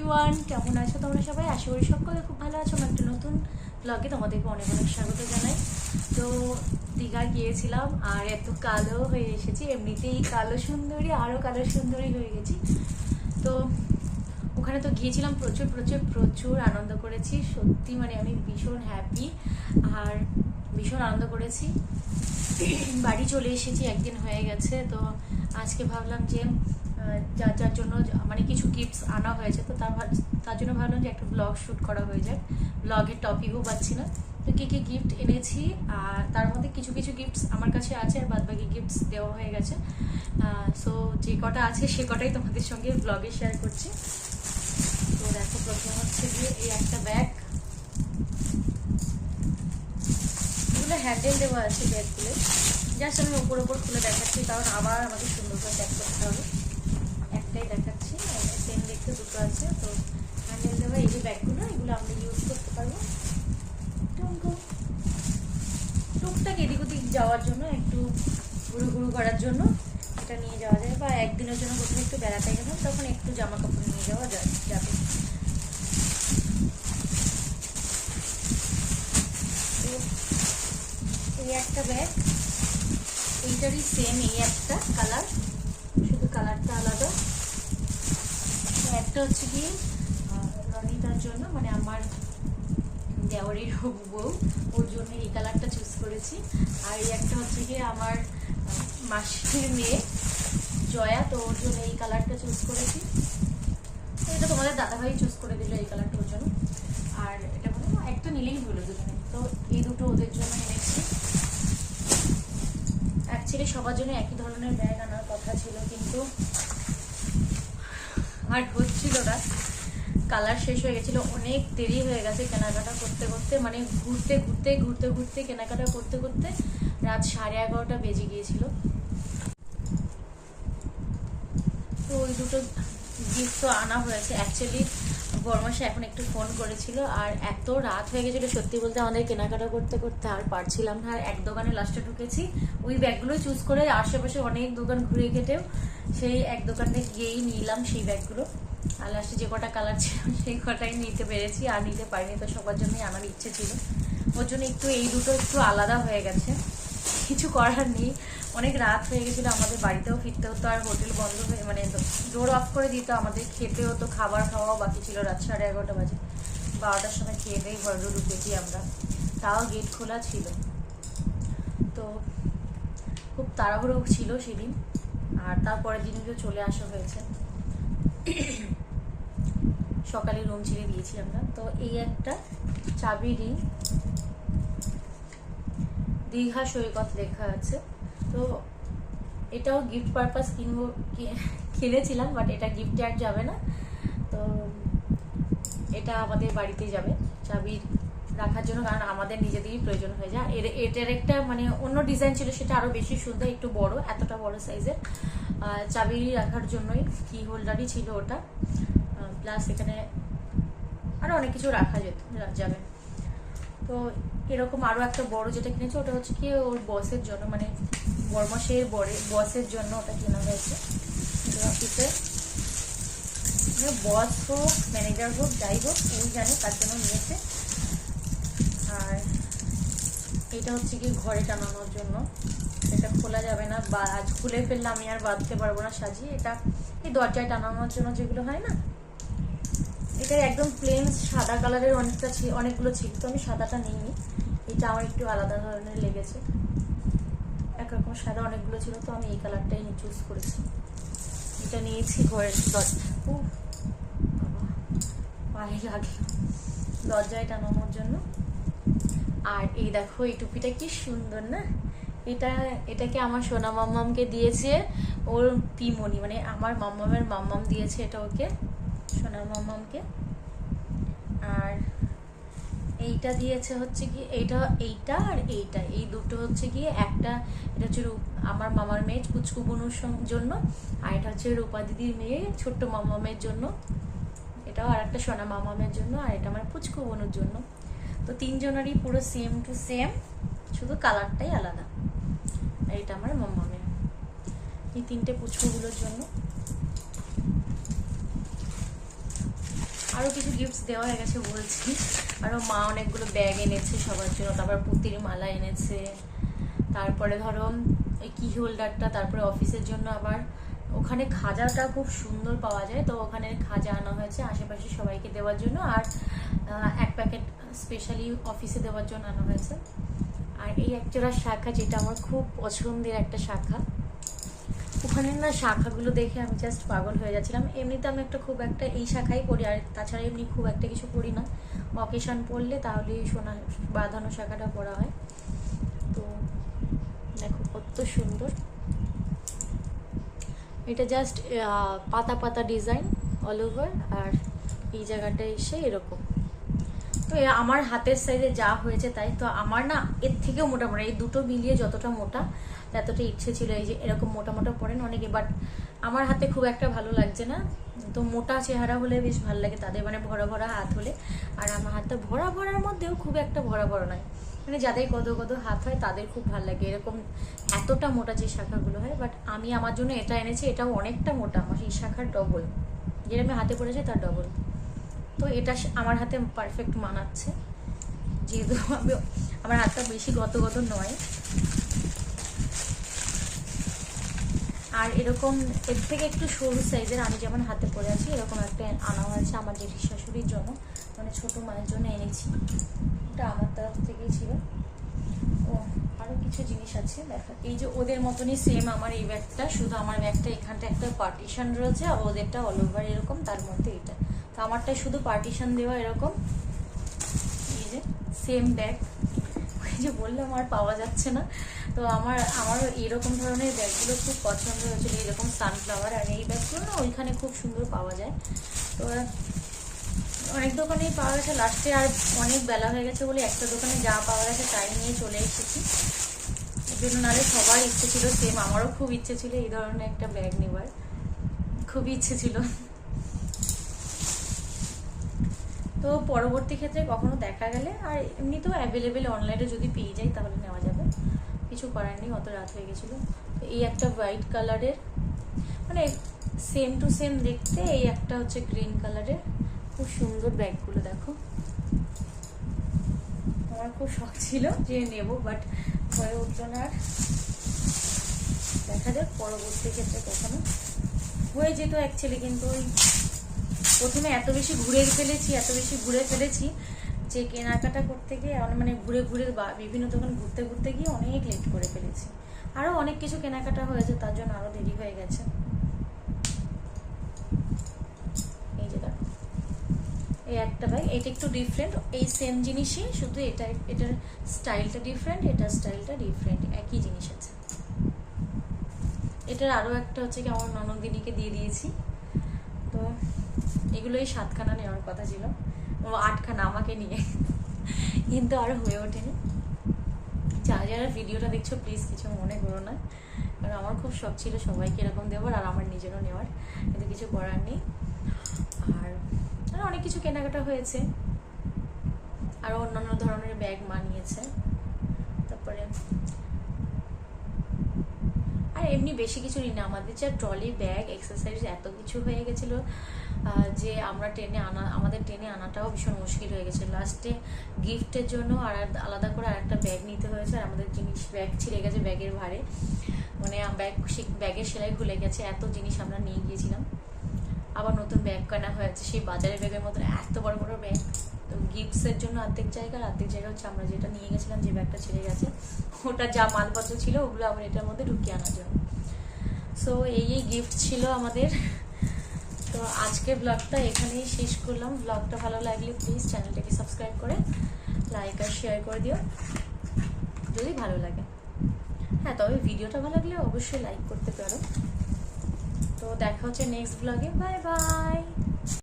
Everyone, কেমন আছো তোমরা সবাই? আশা করি সকলে খুব ভালো আছো। আমার একটা নতুন ব্লগে তোমাদেরকে অনেক অনেক স্বাগত জানাই। তো দীঘা গিয়েছিলাম আর এত কালো হয়ে এসেছি, এমনিতেই কালো সুন্দরী, আরও কালো সুন্দরী হয়ে গেছি। তো ওখানে তো গিয়েছিলাম, প্রচুর প্রচুর প্রচুর আনন্দ করেছি। সত্যি মানে আমি ভীষণ হ্যাপি আর ভীষণ আনন্দ করেছি। বাড়ি চলে এসেছি, একদিন হয়ে গেছে। তো আজকে ভাবলাম যে যার যার জন্য মানে কিছু গিফটস আনা হয়েছে, তো তার জন্য ভাবলাম যে একটা ব্লগ শ্যুট করা হয়ে যায়। ব্লগের টপিকও পাচ্ছি না, তো কী কী গিফট এনেছি আর তার মধ্যে কিছু কিছু গিফটস আমার কাছে আছে আর বাদবাকি গিফটস দেওয়া হয়ে গেছে। সো যে কটা আছে সে কটাই তোমাদের সঙ্গে ব্লগে শেয়ার করছি। তো দেখো, প্রথম হচ্ছে গিয়ে এই একটা ব্যাগ, এগুলো হ্যান্ডেল দেওয়া আছে ব্যাগগুলো। জাস্ট আমি ওপর ওপর খুলে দেখাচ্ছি, কারণ আবার আমাকে সুন্দর করে প্যাক করতে হবে। একটাই দেখাচ্ছি, সেম দেখতে দুটো আছে। তো হ্যান্ডেল দেওয়া এই যে ব্যাগগুলো, এগুলো আমরা ইউজ করতে পারবো টুকটাক এদিক ওদিক যাওয়ার জন্য, একটু ঘুরু ঘুরু করার জন্য এটা নিয়ে যাওয়া যায়। বা একদিনের জন্য কোথাও একটু বেড়াতে গেলাম, তখন একটু জামা কাপড় নিয়ে যাওয়া যাবে। এই একটা ব্যাগ, এইটারই সেম এই একটা কালার, শুধু কালারটা আলাদা। একটা হচ্ছে কি রনিতার জন্য, মানে আমার দেওয়ারের বউ, ওর জন্য এই কালারটা চুজ করেছি। আর এই একটা হচ্ছে কি আমার মাসির মেয়ে জয়া, তো ওর জন্য এই কালারটা চুজ করেছি। তো এটা তোমাদের দাদাভাই চুজ করে দিল এই কালারটা ওর জন্য। আর এটা বলে একটা নিলেই হলো দুজনে, তো এই দুটো ওদের জন্য এনেছি। অ্যাকচুয়ালি সবার জন্য একই ধরনের ব্যাগ আনার কথা ছিল, কিন্তু আর হচ্ছিল না, কালার শেষ হয়ে গেছিলো, অনেক দেরি হয়ে গেছে কেনাকাটা করতে করতে, মানে ঘুরতে ঘুরতে ঘুরতে ঘুরতে কেনাকাটা করতে করতে রাত 11:30 বেজে গিয়েছিল। তো ওই দুটো গিফট তো আনা হয়েছে। অ্যাকচুয়ালি বর্মাসা এখন একটু ফোন করেছিল, আর এত রাত হয়ে গেছিলো সত্যি বলতে আমাদের কেনাকাটা করতে করতে আর পারছিলাম না। আর এক দোকানে লাস্টে ঢুকেছি, ওই ব্যাগগুলো চুজ করে আশেপাশে অনেক দোকান ঘুরে কেটেও সেই এক দোকানে গিয়েই নিলাম সেই ব্যাগগুলো। আর লাস্টে যে কটা কালার ছিল সেই কটাই নিতে পেরেছি, আর নিতে পারিনি। তো সবার জন্যই আনার ইচ্ছে ছিল, ওর জন্য একটু এই দুটো একটু আলাদা হয়ে গেছে, কিছু করার নেই। অনেক রাত হয়ে গেছিলো, আমাদের বাড়িতেও ফিরতে হতো, আর হোটেল বন্ধ হয়ে মানে ডোর অফ করে দিত, আমাদের খেতে হতো, খাবার খাওয়াও বাকি ছিল। রাত 11:30 বাজে, 12টার সময় খেয়ে দিয়ে ঘরে ঢুকেছি আমরা, তাও গেট খোলা ছিল। তো খুব তাড়াহুড়ো ছিল সেদিন, আর তারপরের দিনগুলো চলে আসা হয়েছে। সকালে রুম ছেড়ে দিয়েছি আমরা। তো এই একটা চাবি রিং, দীঘা সৈকত লেখা আছে। তো এটাও গিফট পারপাস কিনেছিলাম, বাট এটা গিফটে আর যাবে না, তো এটা আমাদের বাড়িতে যাবে চাবি রাখার জন্য, কারণ আমাদের নিজেদেরই প্রয়োজন হয়ে যায়। এটার একটা মানে অন্য ডিজাইন ছিল, সেটা আরো বেশি সুন্দর, একটু বড়, এতটা বড় সাইজের। চাবি রাখার জন্যই কি হোল্ডারই ছিল ওটা, প্লাস এখানে আরো অনেক কিছু রাখা যাবে। তো এরকম আরো একটা বড় যেটা কিনেছে, ওটা হচ্ছে কি ওর বসের জন্য, মানে বর্মাসের বসের জন্য ওটা কেনা হয়েছে। অফিসে বস হোক, ম্যানেজার হোক, যাই হোক, ওই জানে তার জন্য নিয়েছে। আর এটা হচ্ছে কি ঘরে টানানোর জন্য, এটা খোলা যাবে না, বা আজ খুলে ফেললে আমি আর বাঁধতে পারবো না সাজিয়ে। এটা এই দরজায় টানানোর জন্য যেগুলো হয় না, এটা একদম প্লেন সাদা কালারের অনেকগুলো ছিল, তো আমি সাদাটা নিইনি, এটা আমার একটু আলাদা ধরনের লেগেছে। একরকম সাদা অনেকগুলো ছিল, তো আমি এই কালারটাই চুজ করেছি। এটা নিয়েছি ঘরের পায়ে লাগে দরজায় টানানোর জন্য। আর এই দেখো, এই টুপিটা কি সুন্দর না, এটাকে আমার সোনা মাম্মামকে দিয়েছে ওর পিমনি, মানে আমার মাম্মামের মাম্মাম দিয়েছে এটা ওকে, সোনা মাম্মামকে। আর এইটা দিয়েছে হচ্ছে কি এইটা আর এইটা, এই দুটো হচ্ছে কি একটা, এটা হচ্ছে আমার মামার মেয়ে পুচকু বনুর জন্য, আর এটা হচ্ছে রূপা দিদির মেয়ে ছোট্ট মামামের জন্য, এটাও আর একটা সোনা মামামের জন্য, আর এটা আমার পুচকু বনুর জন্য। তো তিনজনেরই পুরো সেম টু সেম, শুধু কালারটাই আলাদা। আর এটা আমার মামামের, এই তিনটে পুচকুগুলোর জন্য। আরও কিছু গিফটস দেওয়া হয়ে গেছে বলছি। আরও মা অনেকগুলো ব্যাগ এনেছে সবার জন্য, তারপর পুতির মালা এনেছে, তারপরে ধরো ওই কি হোল্ডারটা, তারপরে অফিসের জন্য আবার ওখানে খাজাটা খুব সুন্দর পাওয়া যায়, তো ওখানে খাজা আনা হয়েছে আশেপাশে সবাইকে দেওয়ার জন্য, আর এক প্যাকেট স্পেশালি অফিসে দেওয়ার জন্য আনা হয়েছে। আর এই একজোড়া শাখা, যেটা আমার খুব পছন্দের একটা শাখা, ওখানে না শাখাগুলো দেখে আমি জাস্ট পাগল হয়ে যাচ্ছিলাম। এমনিতে আমি খুব একটা এই শাখাই পরি, আর তাছাড়া এমনি খুব একটা কিছু পরি না, অকেশন পড়লে তাহলে সোনা বাঁধানো শাখাটা পরা হয়। তো দেখো কত সুন্দর, এটা জাস্ট পাতা পাতা ডিজাইন অল ওভার, আর এই জায়গাটা এসে এরকম। তো আমার হাতের সাইজে যা হয়েছে তাই, তো আমার না এর থেকেও মোটামুটি এই দুটো মিলিয়ে যতটা মোটা ততটা ইচ্ছে ছিল এই যে এরকম মোটা মোটা পরেন অনেকে, বাট আমার হাতে খুব একটা ভালো লাগছে না। তো মোটা চেহারা হলে বেশ ভালো লাগে তাদের, মানে ভরা ভরা হাত হলে। আর আমার হাতটা ভরা ভরার মধ্যেও খুব একটা ভরা ভরা নয়, মানে যাদের কত কত হাত হয় তাদের খুব ভালো লাগে এরকম এতটা মোটা যে শাখাগুলো হয়। বাট আমি আমার জন্য এটা এনেছি, এটাও অনেকটা মোটা, আমার এই শাখার ডবল, যেটা আমি হাতে পড়েছি তার ডবল। তো এটা আমার হাতে পারফেক্ট মানাচ্ছে, যেহেতু আমার হাতটা বেশি গত নয়। আর এরকম এর থেকে একটু সরু সাইজের আমি যেমন হাতে পরে আছি এরকম একটা আনা হয়েছে আমার জেঠি শাশুড়ির জন্য, মানে ছোটো মায়ের জন্য এনেছি, এটা আমার তরফ থেকেই ছিল। ও আরও কিছু জিনিস আছে দেখো, এই যে ওদের মতনই সেম আমার এই ব্যাগটা, শুধু আমার ব্যাগটা এখানটা একটা পার্টিশন রয়েছে, আর ওদেরটা অল ওভার এরকম, তার মধ্যে এটা। তো আমারটা শুধু পার্টিশন দেওয়া এরকম, এই যে সেম ব্যাগ, ওই যে বললাম আর পাওয়া যাচ্ছে না। তো আমার এরকম ধরনের ব্যাগগুলো খুব পছন্দ হয়েছিল, এরকম সানফ্লাওয়ার, আর এই ব্যাগগুলো না ওইখানে খুব সুন্দর পাওয়া যায়। তো অনেক দোকানেই পাওয়া গেছে, লাস্টে আর অনেক বেলা হয়ে গেছে বলে একটা দোকানে যা পাওয়া গেছে তাই নিয়ে চলে এসেছি। এই জন্য নাহলে সবার ইচ্ছে ছিল সেম, আমারও খুব ইচ্ছে ছিল এই ধরনের একটা ব্যাগ নেবার, খুবই ইচ্ছে ছিল। তো পরবর্তী ক্ষেত্রে কখনো দেখা গেলে, আর এমনিতেও অ্যাভেলেবেল অনলাইনে যদি পেয়ে যাই তাহলে নেওয়া যাবে, কিছু করার নেই, অত রাত হয়ে গেছিলো। তো এই একটা হোয়াইট কালারের, মানে সেম টু সেম দেখতে, এই একটা হচ্ছে গ্রিন কালারের, খুব সুন্দর ব্যাগগুলো দেখো। আমার খুব শখ ছিল যে নেব, বাট হয়ে উঠলো না, আর দেখা যাক পরবর্তী ক্ষেত্রে কখনো হয়ে যেত অ্যাকচুয়ালি। কিন্তু ওই প্রথমে এত বেশি ঘুরে ফেলেছি যে কেনাকাটা করতে গিয়ে, মানে ঘুরে বিভিন্ন দোকান ঘুরতে গিয়ে অনেক লেট করে ফেলেছি। আরও অনেক কিছু কেনাকাটা হয়েছে, তার জন্য আরও দেরি হয়ে গেছে। এই যে দেখো এই একটা ব্যাগ, এটা একটু ডিফারেন্ট, এই সেম জিনিসই, শুধু এটার স্টাইলটা ডিফারেন্ট, এটার স্টাইলটা ডিফারেন্ট, একই জিনিস আছে। এটার আরও একটা হচ্ছে কি আমার ননদিনীকে দিয়ে দিয়েছি। তো এগুলো এই 7খানা নেওয়ার কথা ছিল, 8খানা আমাকে নিয়ে, কিন্তু আরও হয়ে ওঠেনি। যারা ভিডিওটা দেখছো প্লিজ কিছু মনে করো না, কারণ আমার খুব শখ ছিল সবাইকে এরকম দেওয়ার আর আমার নিজেরও নেওয়ার, কিন্তু কিছু করার নেই। আর অনেক কিছু কেনাকাটা হয়েছে, আরও অন্যান্য ধরনের ব্যাগ মানিয়েছে। তারপরে আর এমনি বেশি কিছু নিই না, আমাদের যা ট্রলি ব্যাগ এক্সারসাইজ এত কিছু হয়ে গেছিলো যে আমাদের টেনে আনাটাও ভীষণ মুশকিল হয়ে গেছে। লাস্টে গিফটের জন্য আর আলাদা করে আরেকটা ব্যাগ নিতে হয়েছে, আর আমাদের জিনিস ব্যাগ ছিঁড়ে গেছে ব্যাগের ভারে, মানে ব্যাগের সেলাই খুলে গেছে, এত জিনিস আমরা নিয়ে গিয়েছিলাম। আবার নতুন ব্যাগ কেনা হয়েছে, সেই বাজারের ব্যাগের মতন এত বড় বড় ব্যাগ। তো গিফটসের জন্য অর্ধেক জায়গা হচ্ছে আমরা যেটা নিয়ে গেছিলাম, যে ব্যাগটা ছিঁড়ে গেছে, ওটা যা মালপত্র ছিল ওগুলো আবার এটার মধ্যে ঢুকিয়ে আনার জন্য। সো এই গিফট ছিল আমাদের। তো আজকের ব্লগটা এখানেই শেষ করলাম। ব্লগটা ভালো লাগলে প্লিজ চ্যানেলটাকে সাবস্ক্রাইব করে লাইক আর শেয়ার করে দিও যদি ভালো লাগে। হ্যাঁ, তবে ভিডিওটা ভালো লাগলে অবশ্যই লাইক করতে পারো। তো দেখা হচ্ছে নেক্সট ব্লগে, বাই বাই।